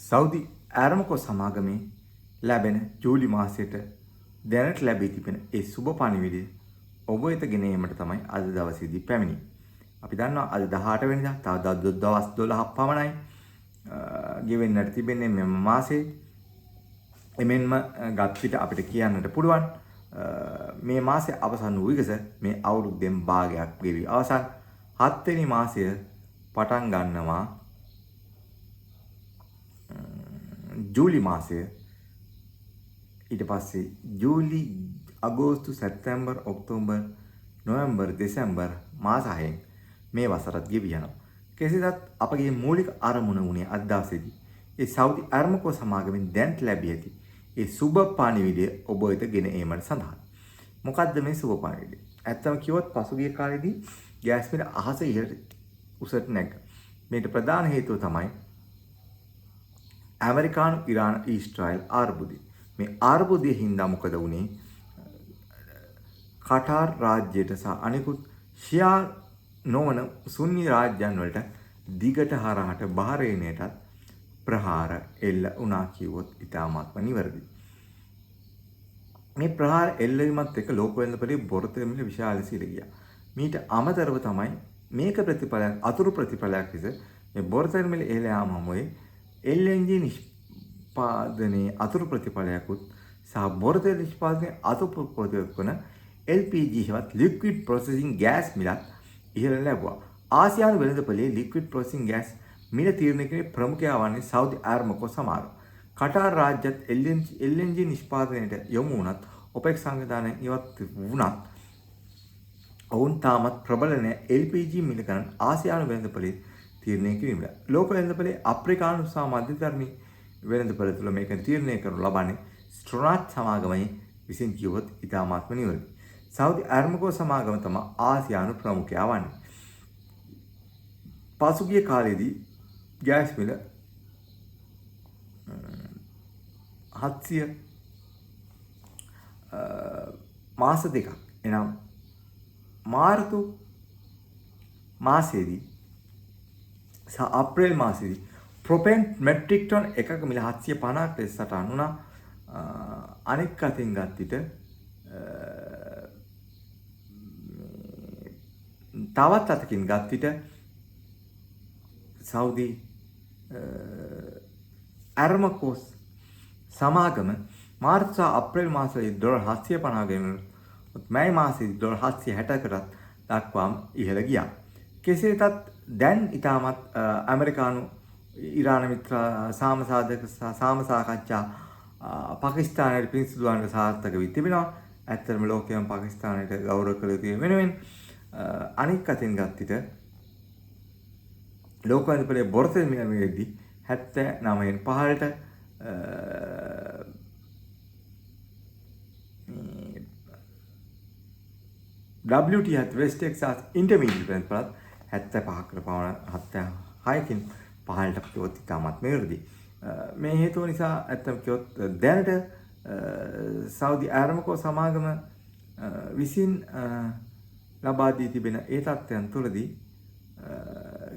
Saudi ආරමකෝ සමාගමේ ලැබෙන ජූලි මාසයට දැනට ලැබී තිබෙන ඒ සුබ පණිවිඩය ඔබ වෙත ගෙන ඒමට තමයි අද දවසේදී පැමිණි. අපි දන්නවා අද 18 වෙනිදා තව දවස් 12ක් පමණයි ගෙවෙන්නට තිබෙන්නේ මෙම මාසේ. එමෙන්ම ගත් විට අපිට කියන්නට පුළුවන් මේ මාසේ අවසන් වූ විගස මේ අවුරුද්දෙන් භාගයක් ගෙවි අවසන් 7 වෙනි මාසය පටන් ගන්නවා ජූලි මාසය. ඊට පස්සේ ජූලි අගෝස්තු සැප්තැම්බර් ඔක්තෝබර් නොවැම්බර් දෙසැම්බර් මාස 6න් මේ වසරත් ගෙවි යනවා. කෙසේදත් අපගේ මූලික අරමුණ වුණේ අද දවසේදී ඒ සෞදි ආරමකෝ සමාගමෙන් දැන්ට ලැබී ඇති ඒ සුබ පණිවිඩය ඔබ වෙත ගෙන ඒමට සඳහා. මොකද්ද මේ සුබ පණිවිඩය? ඇත්තම කිව්වොත් පසුගිය කාලෙදී ගෑස් මිල අහස ඉහළට උසට නැග්ගා. මේකට ප්‍රධාන හේතුව තමයි ඇමරිකානු ඉරාන ඊශ්‍රායල් ආර්බුදය. මේ ආර්බුදයේ හින්දා මොකද වුනේ? කටාර් රාජ්‍යයට සහ අනිකුත් ෂියා නොවන සුන්නි රාජ්‍යයන් වලට දිගට හරහට බහරේනයටත් ප්‍රහාර එල්ල වුණා කිව්වොත් ඉතාමත්ම නිවැරදි. මේ ප්‍රහාර එල්ලවීමත් එක්ක ලෝක වෙළඳපොලේ බොරතෙ මිල විශාල සිල ගියා. මීට අමතරව තමයි මේක ප්‍රතිඵලයක් අතුරු ප්‍රතිඵලයක් ලෙස මේ බොරතෙ මිල ඉහළ යාම හමුවේ LNG නිෂ්පාදනයේ අතුරු ප්‍රතිඵලයකුත් සහ බොරතෙ නිෂ්පාදනයේ අතුරු ප්‍රතිඵලයක් වන LPG හෙවත් liquid processing gas මිලත් ඉහළ ලැබුවා. ආසියානු වෙළඳපොලේ liquid processing gas මිල තීරණය කිරීමේ ප්‍රමුඛයා වන්නේ සෞදි ආරමකෝ සමාගම. කටාර් රාජ්‍යත් LNG නිෂ්පාදනයට යොමු වුණත් OPEC සංවිධානයෙන් ඉවත් වුණත් ඔවුන් තාමත් ප්‍රබල නැහැ LPG මිල ගණන් ආසියානු වෙළඳපොලේ තීරණය කිරීමට. ලෝක වෙළඳපොලේ අප්‍රිකානු සහ මධ්‍යධර්මී වෙළඳපොළ තුළ මේක තීරණය කරනු ලබන්නේ ස්ට්‍රොනාට් සමාගමයි විසින් කිව්වොත් ඉතාමත්ම නිවැරදි. සෞදි ආරමකෝ සමාගම තමයි ආසියානු ප්‍රමුඛයා වන්නේ. පසුගිය කාලෙදී ගෑස් මිල 700 මාස දෙකක් එනම් මාර්තු මාසයේදී සහ අප්‍රේල් මාසයේදී ප්‍රොපෙන් මෙට්‍රික් ටන් එකක මිල 750ක් ලෙස සටහන් වුණා. අනෙක් අතින් ගත් විට තවත් අතකින් ගත් විට සෞදි ආරමකෝ සමාගම මාර්තු සහ අප්‍රේල් මාසවලදී ඩොලර් 750 ගෙන මැයි මාසයේදී ඩොලර් 760කට දක්වාම ඉහළ ගියා. කෙසේතත් දැන් ඊටමත් ඇමරිකානු ඉරාන මිත්‍ර සාමසාධක සාම සාකච්ඡා පාකිස්තානයේ පිරිසිදුවන්ට සාර්ථක වී තිබෙනවා. ඇත්තටම ලෝකයම පාකිස්තානයට ගෞරව කළ යුතු වෙනුවෙන් අනික් අතින් ගත් විට ලෝක වෙළඳපොලේ බොරතෙල් මිලදී 79න් පහළට WT වෙස්ට් ටෙක්සාස් ඉන්ටර්මීඩියට් වෙළඳපොළත් 75කට පමණ 76කින් පහළට කිව්වොත් ඉතාමත් නිවැරදි. මේ හේතුව නිසා ඇත්තම කිව්වොත් දැනට සෞදි ආරමකෝ සමාගම විසින් ලබා දී තිබෙන ඒ තත්ත්වයන් තුළදී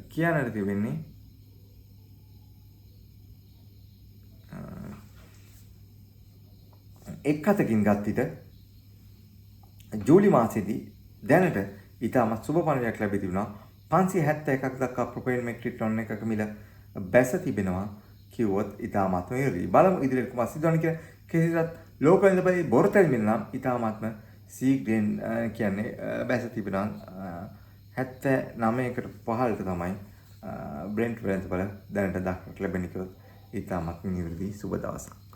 කියන්නට තිබෙන්නේ එක් අතකින් ගත් විට ජූලි මාසයේදී දැනට ඉතාමත් සුබ පණිවිඩයක් ලැබී තිබුණා. 571ක් දක්වා ප්‍රොපේන් මෙට්‍රික් ටන් එකක මිල බැස තිබෙනවා කිව්වොත් ඉතාමත්ම නිවැරදි. බලමු ඉදිරියට කොහොමද සිදුවන්නේ කියලා. කෙසේවත් ලෝක වෙළඳපොලේ බොරතෙල් මිල නම් ඉතාමත්ම සීග්‍රෙන් කියන්නේ බැස තිබෙනවා 79කට පහළට තමයි බ්‍රෙන්ට් වෙළඳපොළ දැනට දක්නට ලැබෙන්නේ කිව්වොත් ඉතාමත් නිවැරදි. සුබ දවසක්.